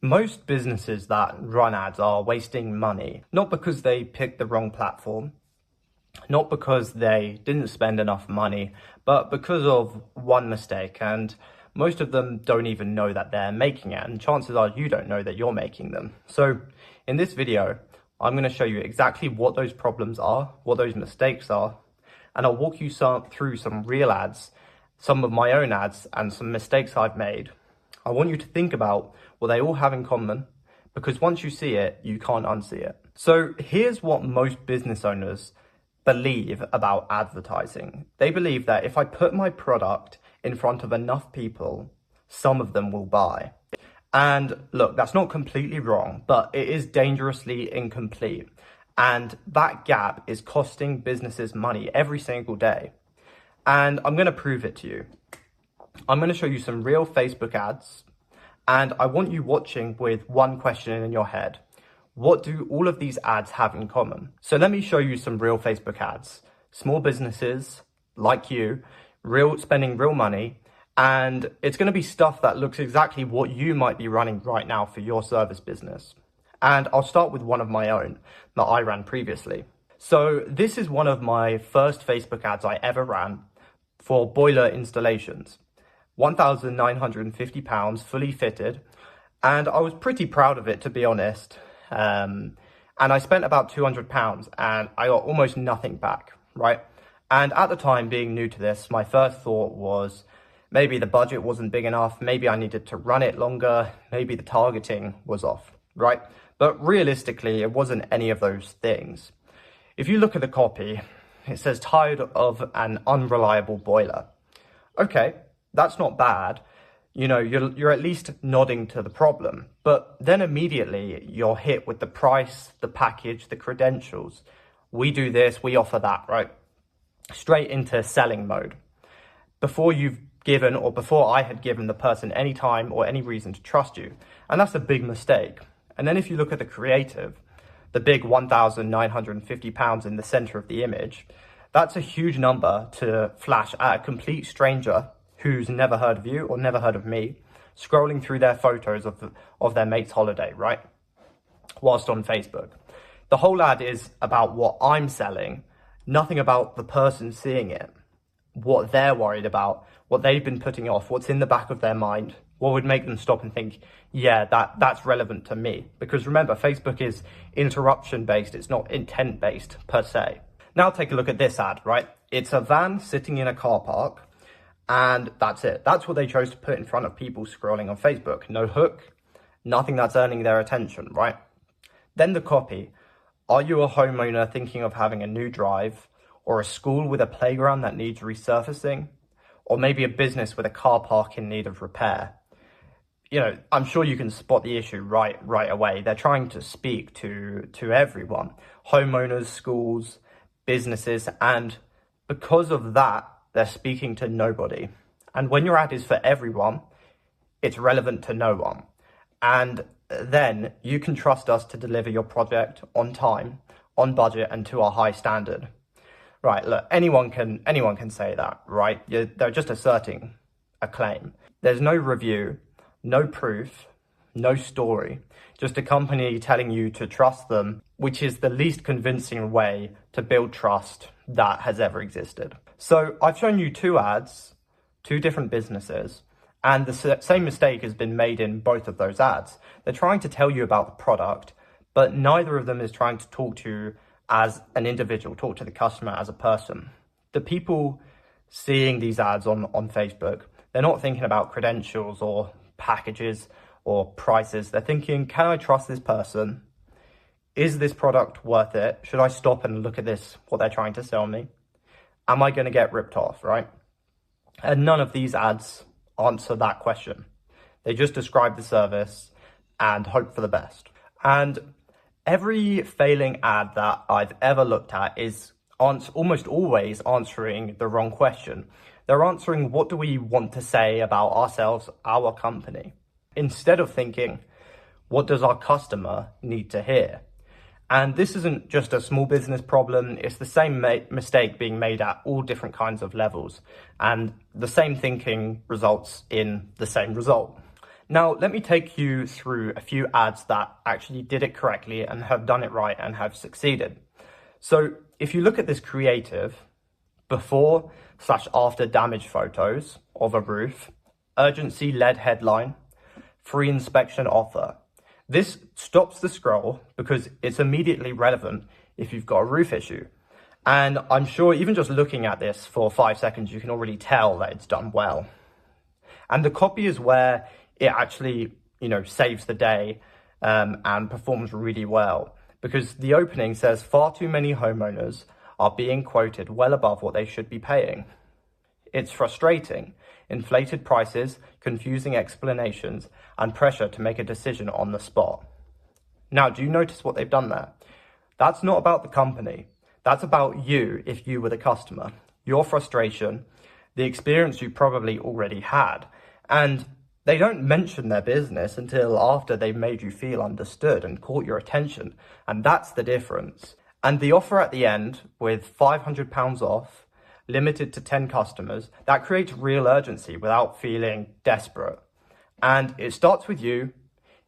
Most businesses that run ads are wasting money, not because they picked the wrong platform, not because they didn't spend enough money, but because of one mistake. And most of them don't even know that they're making it, and chances are you don't know that you're making them. So in this video, I'm going to show you exactly what those problems are, what those mistakes are, and I'll walk you through some real ads, some of my own ads, and some mistakes I've made. I want you to think about what they all have in common, because once you see it, you can't unsee it. So here's what most business owners believe about advertising. They believe that if I put my product in front of enough people, some of them will buy. And look, that's not completely wrong, but it is dangerously incomplete. And that gap is costing businesses money every single day. And I'm going to prove it to you. I'm going to show you some real Facebook ads, and I want you watching with one question in your head. What do all of these ads have in common? So let me show you some real Facebook ads. Small businesses like you, spending real money, and it's going to be stuff that looks exactly what you might be running right now for your service business. And I'll start with one of my own that I ran previously. So this is one of my first Facebook ads I ever ran for boiler installations. £1,950, fully fitted, and I was pretty proud of it, to be honest. And I spent about £200 and I got almost nothing back, right? And at the time, being new to this, my first thought was maybe the budget wasn't big enough, maybe I needed to run it longer, maybe the targeting was off, right? But realistically, it wasn't any of those things. If you look at the copy, it says tired of an unreliable boiler. Okay, that's not bad. You know, you're at least nodding to the problem, but then immediately you're hit with the price, the package, the credentials. We do this, we offer that, right? Straight into selling mode. Before I had given the person any time or any reason to trust you. And that's a big mistake. And then if you look at the creative, the big £1,950 in the center of the image, that's a huge number to flash at a complete stranger who's never heard of you or never heard of me, scrolling through their photos of their mate's holiday, right? Whilst on Facebook. The whole ad is about what I'm selling, nothing about the person seeing it, what they're worried about, what they've been putting off, what's in the back of their mind, what would make them stop and think, yeah, that's relevant to me. Because remember, Facebook is interruption based, it's not intent based per se. Now take a look at this ad, right? It's a van sitting in a car park, and that's it. That's what they chose to put in front of people scrolling on Facebook. No hook, nothing that's earning their attention, right? Then the copy. Are you a homeowner thinking of having a new drive, or a school with a playground that needs resurfacing, or maybe a business with a car park in need of repair? You know, I'm sure you can spot the issue right away. They're trying to speak to everyone, homeowners, schools, businesses, and because of that, they're speaking to nobody. And when your ad is for everyone, it's relevant to no one. And then you can trust us to deliver your project on time, on budget, and to a high standard. Right, look, anyone can say that, right? They're just asserting a claim. There's no review, no proof, no story, just a company telling you to trust them, which is the least convincing way to build trust that has ever existed. So I've shown you two ads, two different businesses, and the same mistake has been made in both of those ads. They're trying to tell you about the product, but neither of them is trying to talk to you as an individual, talk to the customer as a person. The people seeing these ads on Facebook, they're not thinking about credentials or packages or prices. They're thinking, can I trust this person? Is this product worth it? Should I stop and look at this, what they're trying to sell me? Am I going to get ripped off, right? And none of these ads answer that question. They just describe the service and hope for the best. And every failing ad that I've ever looked at is almost always answering the wrong question. They're answering, what do we want to say about ourselves, our company? Instead of thinking, what does our customer need to hear? And this isn't just a small business problem, it's the same mistake being made at all different kinds of levels. And the same thinking results in the same result. Now, let me take you through a few ads that actually did it correctly and have done it right and have succeeded. So if you look at this creative, before/after damage photos of a roof, urgency LED headline, free inspection offer. This stops the scroll because it's immediately relevant if you've got a roof issue. And I'm sure even just looking at this for 5 seconds, you can already tell that it's done well. And the copy is where it actually, saves the day and performs really well. Because the opening says far too many homeowners are being quoted well above what they should be paying. It's frustrating. Inflated prices, confusing explanations, and pressure to make a decision on the spot. Now, do you notice what they've done there? That's not about the company. That's about you if you were the customer. Your frustration, the experience you probably already had. And they don't mention their business until after they've made you feel understood and caught your attention. And that's the difference. And the offer at the end with £500 off, limited to 10 customers, that creates real urgency without feeling desperate. And it starts with you,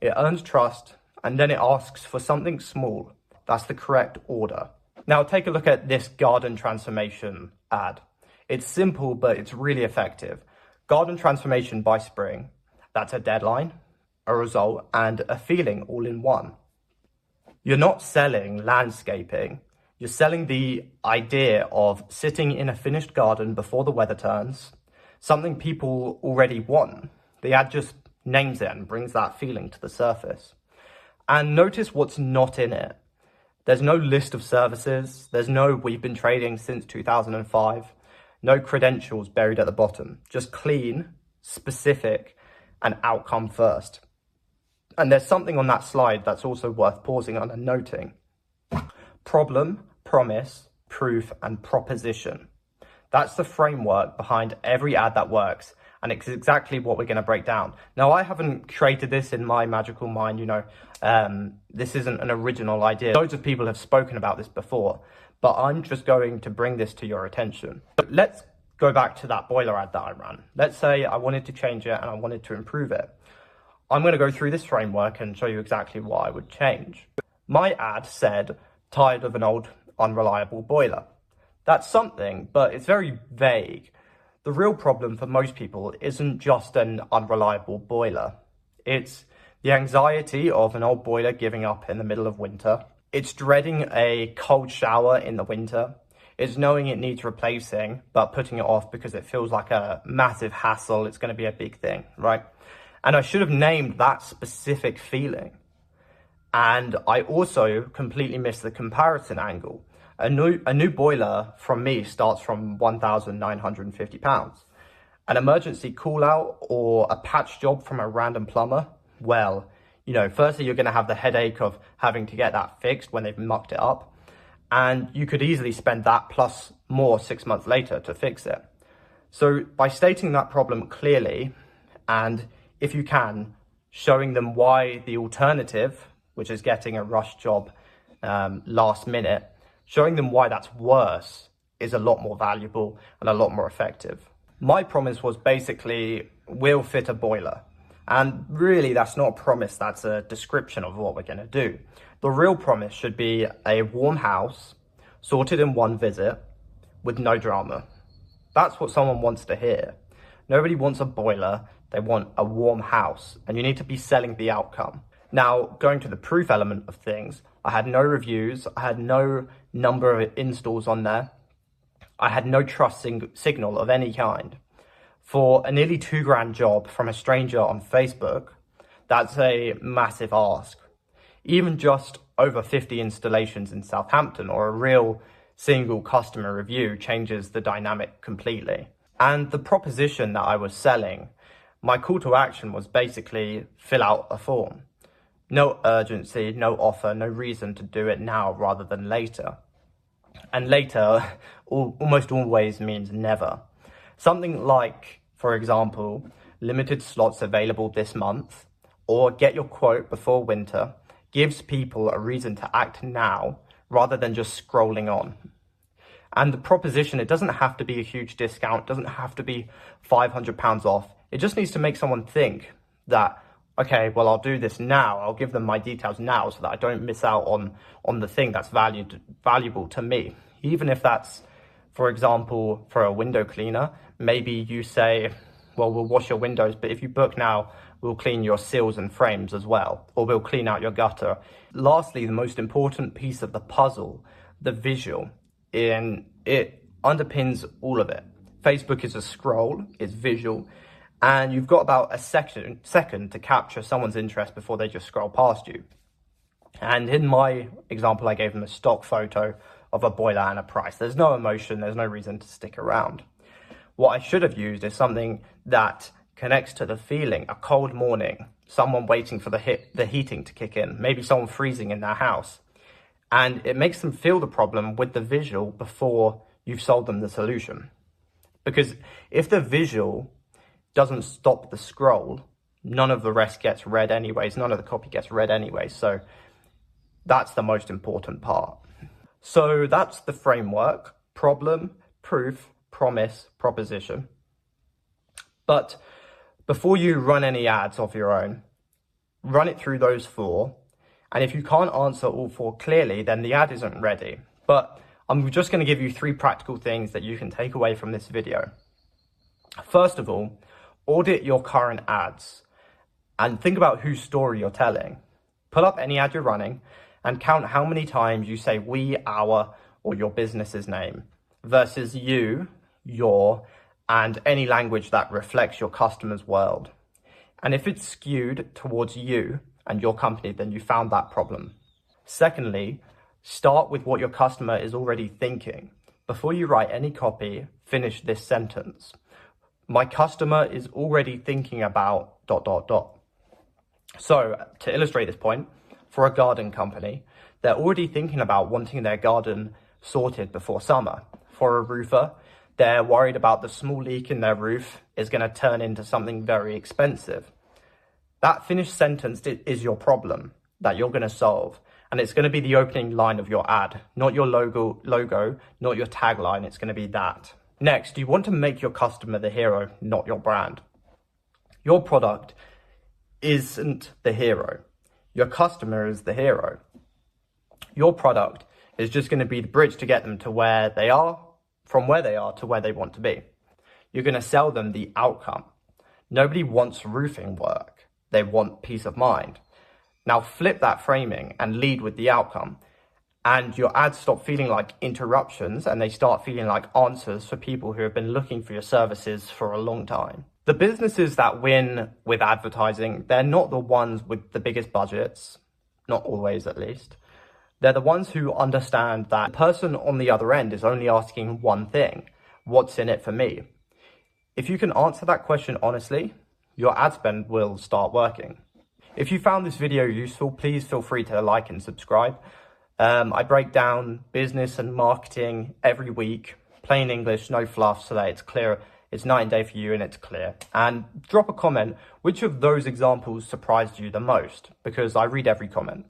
it earns trust, and then it asks for something small. That's the correct order. Now take a look at this garden transformation ad. It's simple, but it's really effective. Garden transformation by spring. That's a deadline, a result, and a feeling all in one. You're not selling landscaping. You're selling the idea of sitting in a finished garden before the weather turns, something people already want. The ad just names it and brings that feeling to the surface. And notice what's not in it. There's no list of services. There's no "we've been trading since 2005. No credentials buried at the bottom. Just clean, specific, and outcome first. And there's something on that slide that's also worth pausing on and noting. Problem, promise, proof, and proposition. That's the framework behind every ad that works, and it's exactly what we're going to break down. Now, I haven't created this in my magical mind, this isn't an original idea. Loads of people have spoken about this before, but I'm just going to bring this to your attention. But let's go back to that boiler ad that I ran. Let's say I wanted to change it and I wanted to improve it. I'm going to go through this framework and show you exactly what I would change. My ad said, tired of an old, unreliable boiler. That's something, but it's very vague. The real problem for most people isn't just an unreliable boiler. It's the anxiety of an old boiler giving up in the middle of winter. It's dreading a cold shower in the winter. It's knowing it needs replacing, but putting it off because it feels like a massive hassle. It's going to be a big thing, right? And I should have named that specific feeling. And I also completely missed the comparison angle. A new boiler from me starts from £1,950. An emergency call out or a patch job from a random plumber, well, firstly, you're going to have the headache of having to get that fixed when they've mucked it up. And you could easily spend that plus more 6 months later to fix it. So by stating that problem clearly, and if you can, showing them why the alternative, which is getting a rush job last minute, showing them why that's worse is a lot more valuable and a lot more effective. My promise was basically, we'll fit a boiler. And really, that's not a promise, that's a description of what we're going to do. The real promise should be a warm house, sorted in one visit, with no drama. That's what someone wants to hear. Nobody wants a boiler, they want a warm house, and you need to be selling the outcome. Now, going to the proof element of things, I had no reviews, I had no number of installs on there, I had no trust signal of any kind. For a nearly £2,000 job from a stranger on Facebook, that's a massive ask. Even just over 50 installations in Southampton or a real single customer review changes the dynamic completely. And the proposition that I was selling, my call to action was basically fill out a form. No urgency, no offer, no reason to do it now rather than later. And later almost always means never. Something like, for example, limited slots available this month, or get your quote before winter, gives people a reason to act now rather than just scrolling on. And the proposition, it doesn't have to be a huge discount, doesn't have to be £500 off. It just needs to make someone think that, okay, well, I'll do this now. I'll give them my details now so that I don't miss out on the thing that's valuable to me. Even if that's, for example, for a window cleaner, maybe you say, well, we'll wash your windows, but if you book now, we'll clean your sills and frames as well, or we'll clean out your gutter. Lastly, the most important piece of the puzzle, the visual, it underpins all of it. Facebook is a scroll, it's visual, and you've got about a second to capture someone's interest before they just scroll past you. And in my example, I gave them a stock photo of a boiler and a price. There's no emotion, there's no reason to stick around. What I should have used is something that connects to the feeling, a cold morning, someone waiting for the heating to kick in, maybe someone freezing in their house. And it makes them feel the problem with the visual before you've sold them the solution. Because if the visual doesn't stop the scroll, none of the rest gets read anyways, none of the copy gets read anyway. So that's the most important part. So that's the framework: problem, proof, promise, proposition. But before you run any ads of your own, run it through those four. And if you can't answer all four clearly, then the ad isn't ready. But I'm just going to give you 3 practical things that you can take away from this video. First of all, audit your current ads and think about whose story you're telling. Pull up any ad you're running and count how many times you say we, our, or your business's name versus you, your, and any language that reflects your customer's world. And if it's skewed towards you and your company, then you found that problem. Secondly, start with what your customer is already thinking. Before you write any copy, finish this sentence: my customer is already thinking about ... So to illustrate this point, for a garden company, they're already thinking about wanting their garden sorted before summer. For a roofer, they're worried about the small leak in their roof is going to turn into something very expensive. That finished sentence is your problem that you're going to solve. And it's going to be the opening line of your ad, not your logo, not your tagline. It's going to be that. Next, you want to make your customer the hero, not your brand. Your product isn't the hero. Your customer is the hero. Your product is just going to be the bridge to get them to where they are, from where they are to where they want to be. You're going to sell them the outcome. Nobody wants roofing work. They want peace of mind. Now flip that framing and lead with the outcome. And your ads stop feeling like interruptions and they start feeling like answers for people who have been looking for your services for a long time. The businesses that win with advertising, they're not the ones with the biggest budgets, not always at least. They're the ones who understand that the person on the other end is only asking one thing: what's in it for me? If you can answer that question honestly, your ad spend will start working. If you found this video useful, please feel free to like and subscribe. I break down business and marketing every week, plain English, no fluff, so that it's clear, it's night and day for you and it's clear. And drop a comment, which of those examples surprised you the most? Because I read every comment.